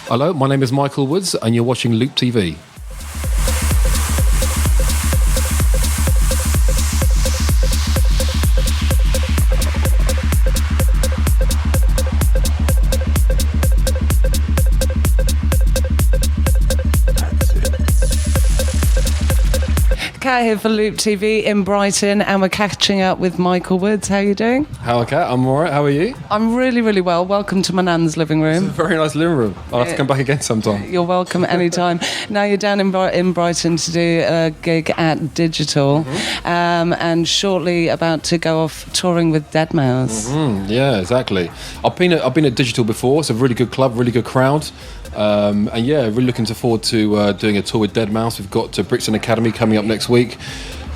Hello, my name is Michael Woods and you're watching Loop TV. Kat here for Loop TV in Brighton, and we're catching up with Michael Woods. How are you doing? How, Kat? I'm all right. How are you? I'm really, really well. Welcome to my nan's living room. It's a very nice living room. I'll have to come back again sometime. You're welcome anytime. Now you're down in Brighton to do a gig at Digital, and shortly about to go off touring with Deadmau5. Yeah, exactly. I've been at Digital before. It's a really good club, really good crowd. And yeah, really looking forward to doing a tour with Deadmau5. We've got Brixton Academy coming up next week.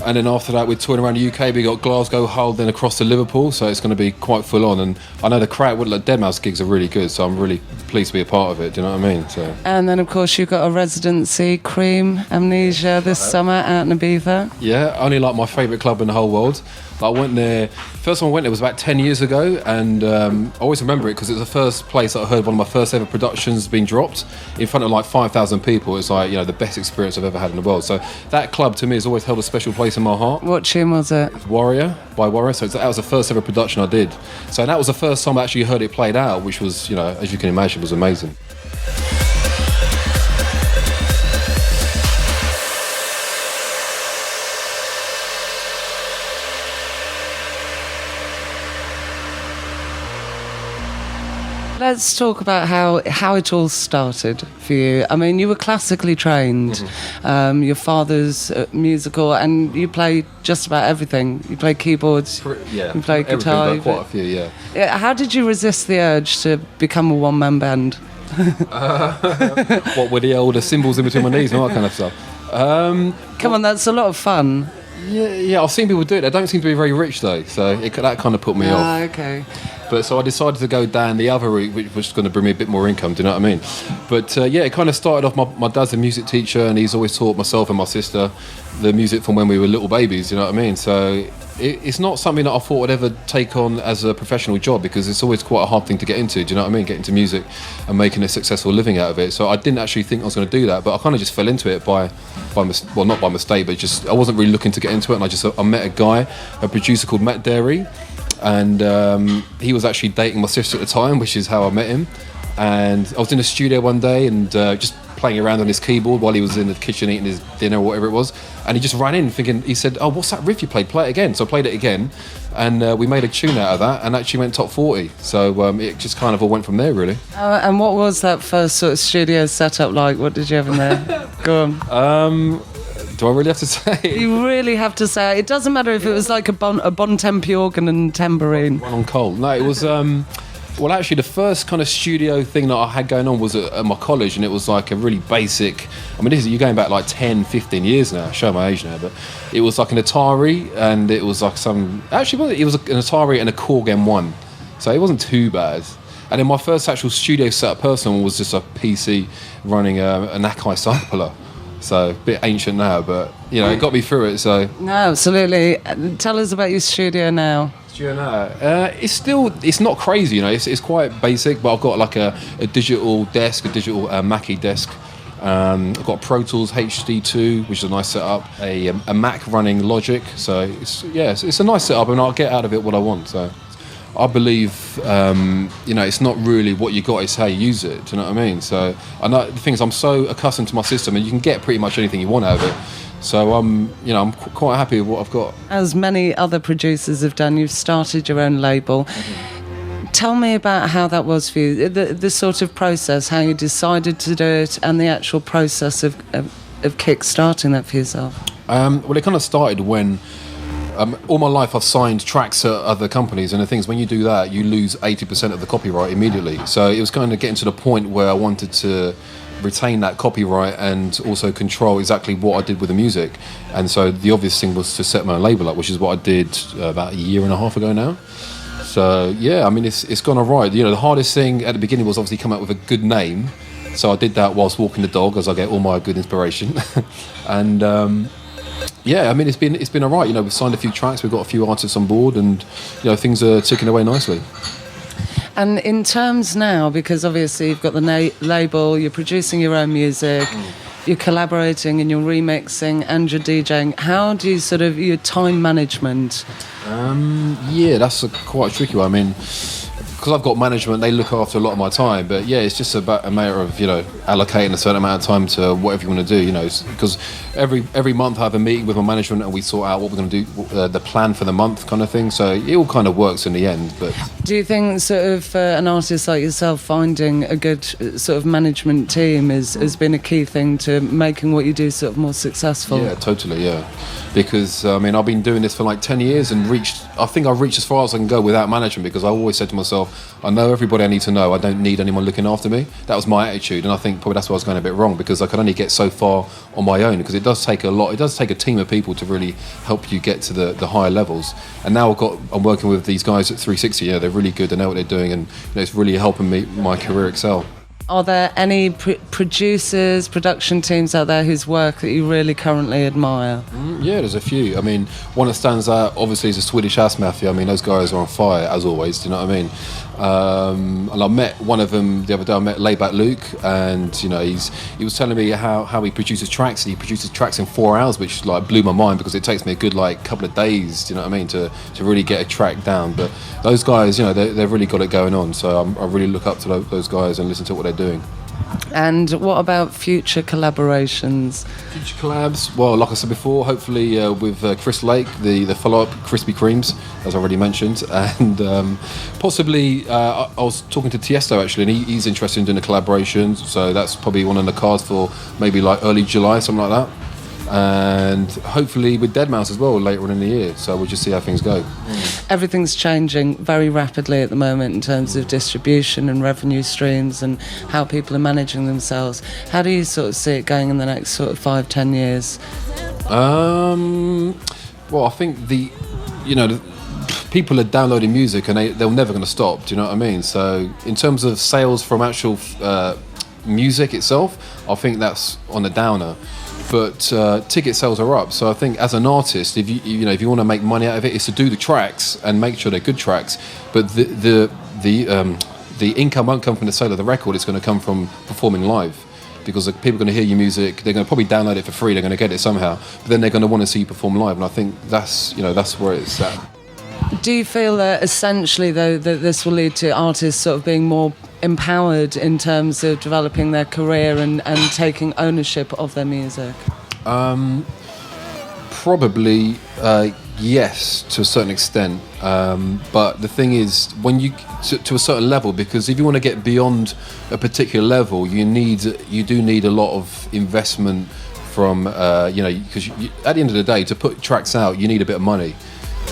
And then after that, we're touring around the UK. We got Glasgow, Hull, then across to Liverpool. So it's going to be quite full on. And I know the crowd, Deadmau5 gigs are really good. So I'm really pleased to be a part of it. Do you know what I mean? So. And then, of course, you've got a residency, Cream, Amnesia, this summer out in Ibiza. Yeah, only like my favourite club in the whole world. I went there, first time I went there was about 10 years ago, and I always remember it because it was the first place that I heard one of my first ever productions being dropped in front of like 5,000 people. It's like, the best experience I've ever had in the world. So that club to me has always held a special place in my heart. What tune was it? Warrior, by Warrior. So that was the first ever production I did. So that was the first time I actually heard it played out, which was, as you can imagine, was amazing. Let's talk about how it all started for you. I mean, you were classically trained. Your father's musical, and you play just about everything. You play keyboards, yeah, you play guitar. Quite a few, yeah. How did you resist the urge to become a one-man band? What were the older cymbals in between my knees and all that kind of stuff? Come on, that's a lot of fun. Yeah, I've seen people do it. They don't seem to be very rich though, so that kind of put me off. Okay. But so I decided to go down the other route, which was going to bring me a bit more income. Do you know what I mean? But it kind of started off. My dad's a music teacher, and he's always taught myself and my sister the music from when we were little babies. You know what I mean? So it's not something that I thought I'd ever take on as a professional job, because it's always quite a hard thing to get into. Do you know what I mean? Get into music and making a successful living out of it. So I didn't actually think I was going to do that, but I kind of just fell into it not by mistake, but just I wasn't really looking to get into it. And I met a guy, a producer called Matt Derry. And he was actually dating my sister at the time, which is how I met him. And I was in the studio one day and just playing around on his keyboard while he was in the kitchen eating his dinner or whatever it was. And he just ran in thinking, he said, "Oh, what's that riff you played? Play it again." So I played it again, and we made a tune out of that, and actually went top 40. So it just kind of all went from there, really. And what was that first sort of studio setup like? What did you have in there? Go on. Do I really have to say it? You really have to say it. It doesn't matter if it was like a Bon Tempi organ and tambourine. One on coal. No, it was... well, actually, the first kind of studio thing that I had going on was at my college, and it was like a really basic... I mean, you're going back like 10, 15 years now. I show my age now, but it was like an Atari, and it was like some... Actually, it was an Atari and a Korg M1, so it wasn't too bad. And then my first actual studio setup personal was just a PC running an Akai sampler. So a bit ancient now, but it got me through it. So no, absolutely. Tell us about your studio now. It's not crazy, It's quite basic, but I've got like a digital desk, a digital Mackie desk. I've got Pro Tools HD2, which is a nice setup. A Mac running Logic. So it's a nice setup, and I'll get out of it what I want. So I believe, it's not really what you got, it's how you use it. Do you know what I mean? So I know the thing is, I'm so accustomed to my system, and you can get pretty much anything you want out of it. So I'm quite happy with what I've got. As many other producers have done, you've started your own label. Tell me about how that was for you, the sort of process, how you decided to do it, and the actual process of kick-starting that for yourself. Well, it kind of started when... all my life I've signed tracks at other companies, and the thing is, when you do that, you lose 80% of the copyright immediately. So it was kind of getting to the point where I wanted to retain that copyright and also control exactly what I did with the music. And so the obvious thing was to set my own label up, which is what I did about a year and a half ago now. So yeah, I mean, it's gone all right. The hardest thing at the beginning was obviously come up with a good name. So I did that whilst walking the dog, as I get all my good inspiration. And yeah, I mean, it's been all right. We've signed a few tracks, we've got a few artists on board, and things are ticking away nicely. And in terms now, because obviously you've got the label, you're producing your own music, you're collaborating and you're remixing and you're DJing, how do you sort of, your time management? Yeah, that's quite a tricky one. I mean, because I've got management, they look after a lot of my time. But yeah, it's just about a matter of, allocating a certain amount of time to whatever you want to do, because every month I have a meeting with my management and we sort out what we're going to do, the plan for the month kind of thing. So it all kind of works in the end. But do you think sort of an artist like yourself finding a good sort of management team has been a key thing to making what you do sort of more successful? Yeah, totally, yeah. Because, I've been doing this for like 10 years and I think I've reached as far as I can go without management, because I always said to myself, I know everybody I need to know. I don't need anyone looking after me. That was my attitude, and I think probably that's why I was going a bit wrong, because I could only get so far on my own, because it does take a lot. It does take a team of people to really help you get to the higher levels. And now I'm working with these guys at 360. They're really good. They know what they're doing, and it's really helping my career excel. Are there any producers, production teams out there whose work that you really currently admire? Yeah, there's a few. I mean, one that stands out obviously is the Swedish House Mafia. I mean, those guys are on fire as always. Do you know what I mean? And I met one of them the other day. I met Layback Luke, and he was telling me how he produces tracks. And he produces tracks in 4 hours, which like blew my mind, because it takes me a good couple of days. Do you know what I mean, to really get a track down? But those guys, they've really got it going on. So I really look up to those guys and listen to what they're doing. And what about future collaborations? Future collabs? Well, like I said before, hopefully with Chris Lake, the follow-up Krispy Kremes, as I already mentioned, and possibly I was talking to Tiesto actually, and he's interested in doing a collaboration, so that's probably one on the cards for maybe like early July, something like that. And hopefully with Deadmau5 as well later on in the year, so we'll just see how things go. Everything's changing very rapidly at the moment in terms of distribution and revenue streams and how people are managing themselves. How do you sort of see it going in the next sort of 5-10 years? Well, I think the people are downloading music and they're never going to stop. Do you know what I mean? So in terms of sales from actual music itself, I think that's on the downer. But ticket sales are up, so I think as an artist, if you want to make money out of it, is to do the tracks and make sure they're good tracks. But the income won't come from the sale of the record; it's going to come from performing live, because people are going to hear your music. They're going to probably download it for free. They're going to get it somehow, but then they're going to want to see you perform live. And I think that's where it's at. Do you feel that essentially, though, that this will lead to artists sort of being more empowered in terms of developing their career and taking ownership of their music? Probably yes, to a certain extent. But the thing is, when you to a certain level, because if you want to get beyond a particular level, you do need a lot of investment from because at the end of the day, to put tracks out, you need a bit of money.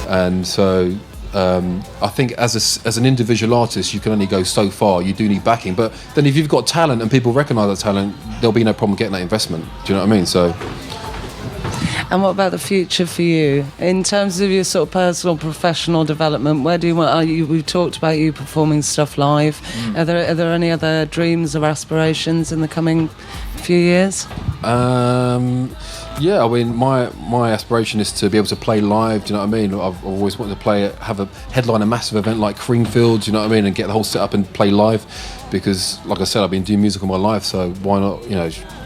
And so I think as an individual artist, you can only go so far. You do need backing, but then if you've got talent and people recognise that talent, there'll be no problem getting that investment. Do you know what I mean? So. And what about the future for you in terms of your sort of personal, professional development? Where do you want? We've talked about you performing stuff live. Are there any other dreams or aspirations in the coming few years? Yeah, I mean, my aspiration is to be able to play live. Do you know what I mean? I've always wanted to have a headline a massive event like Creamfield. Do you know what I mean? And get the whole setup and play live, because, like I said, I've been doing music all my life. So why not?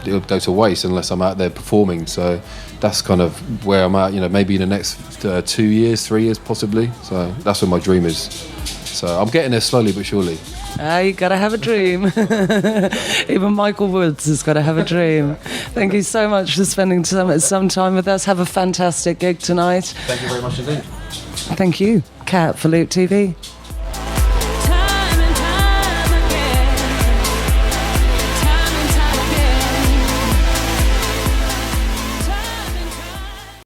It'll go to waste unless I'm out there performing. So that's kind of where I'm at. Maybe in the next 2 years, 3 years, possibly. So that's where my dream is. So I'm getting there slowly but surely. You gotta have a dream. Even Michael Woods has got to have a dream. Thank you so much for spending some time with us. Have a fantastic gig tonight. Thank you very much indeed. Thank you, Kat, for Loop TV.